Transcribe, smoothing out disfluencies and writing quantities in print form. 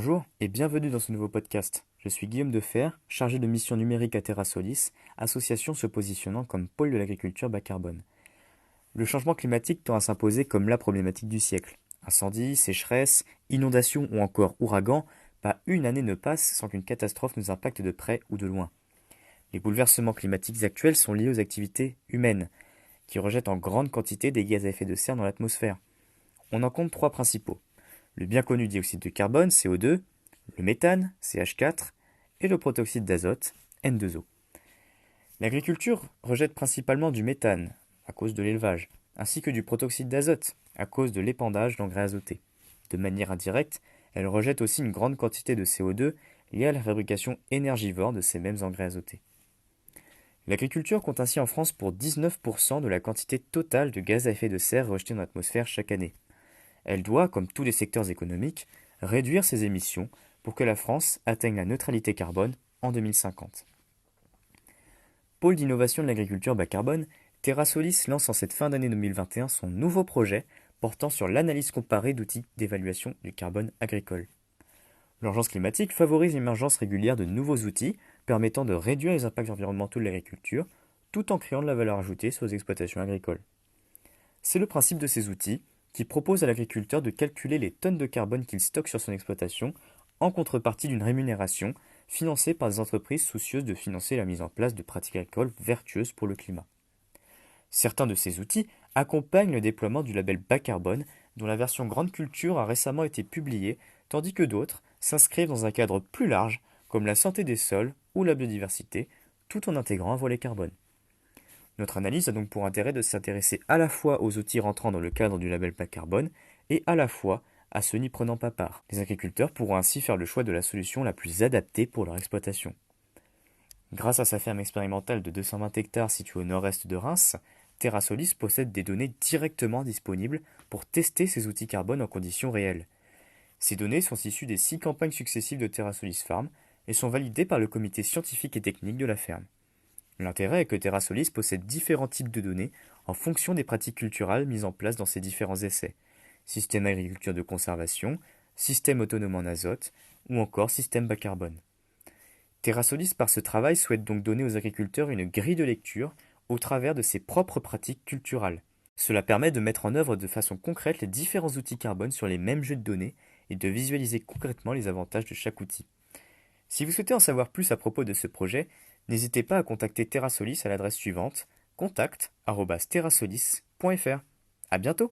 Bonjour et bienvenue dans ce nouveau podcast. Je suis Guillaume Defer, chargé de mission numérique à TerraSolis, association se positionnant comme pôle de l'agriculture bas carbone. Le changement climatique tend à s'imposer comme la problématique du siècle. Incendies, sécheresses, inondations ou encore ouragans, pas une année ne passe sans qu'une catastrophe nous impacte de près ou de loin. Les bouleversements climatiques actuels sont liés aux activités humaines, qui rejettent en grande quantité des gaz à effet de serre dans l'atmosphère. On en compte trois principaux. Le bien connu dioxyde de carbone, CO2, le méthane, CH4, et le protoxyde d'azote, N2O. L'agriculture rejette principalement du méthane, à cause de l'élevage, ainsi que du protoxyde d'azote, à cause de l'épandage d'engrais azotés. De manière indirecte, elle rejette aussi une grande quantité de CO2 liée à la fabrication énergivore de ces mêmes engrais azotés. L'agriculture compte ainsi en France pour 19% de la quantité totale de gaz à effet de serre rejeté dans l'atmosphère chaque année. Elle doit, comme tous les secteurs économiques, réduire ses émissions pour que la France atteigne la neutralité carbone en 2050. Pôle d'innovation de l'agriculture bas carbone, TerraSolis lance en cette fin d'année 2021 son nouveau projet portant sur l'analyse comparée d'outils d'évaluation du carbone agricole. L'urgence climatique favorise l'émergence régulière de nouveaux outils permettant de réduire les impacts environnementaux de l'agriculture tout en créant de la valeur ajoutée sur les exploitations agricoles. C'est le principe de ces outils qui propose à l'agriculteur de calculer les tonnes de carbone qu'il stocke sur son exploitation en contrepartie d'une rémunération financée par des entreprises soucieuses de financer la mise en place de pratiques agricoles vertueuses pour le climat. Certains de ces outils accompagnent le déploiement du label bas carbone dont la version grande culture a récemment été publiée, tandis que d'autres s'inscrivent dans un cadre plus large comme la santé des sols ou la biodiversité, tout en intégrant un volet carbone. Notre analyse a donc pour intérêt de s'intéresser à la fois aux outils rentrant dans le cadre du label bas carbone et à la fois à ceux n'y prenant pas part. Les agriculteurs pourront ainsi faire le choix de la solution la plus adaptée pour leur exploitation. Grâce à sa ferme expérimentale de 220 hectares située au nord-est de Reims, TerraSolis possède des données directement disponibles pour tester ces outils carbone en conditions réelles. Ces données sont issues des 6 campagnes successives de TerraSolis Farm et sont validées par le comité scientifique et technique de la ferme. L'intérêt est que TerraSolis possède différents types de données en fonction des pratiques culturales mises en place dans ces différents essais. Système agriculture de conservation, système autonome en azote ou encore système bas carbone. TerraSolis par ce travail souhaite donc donner aux agriculteurs une grille de lecture au travers de ses propres pratiques culturales. Cela permet de mettre en œuvre de façon concrète les différents outils carbone sur les mêmes jeux de données et de visualiser concrètement les avantages de chaque outil. Si vous souhaitez en savoir plus à propos de ce projet, n'hésitez pas à contacter TerraSolis à l'adresse suivante contact@terrasolis.fr. À bientôt!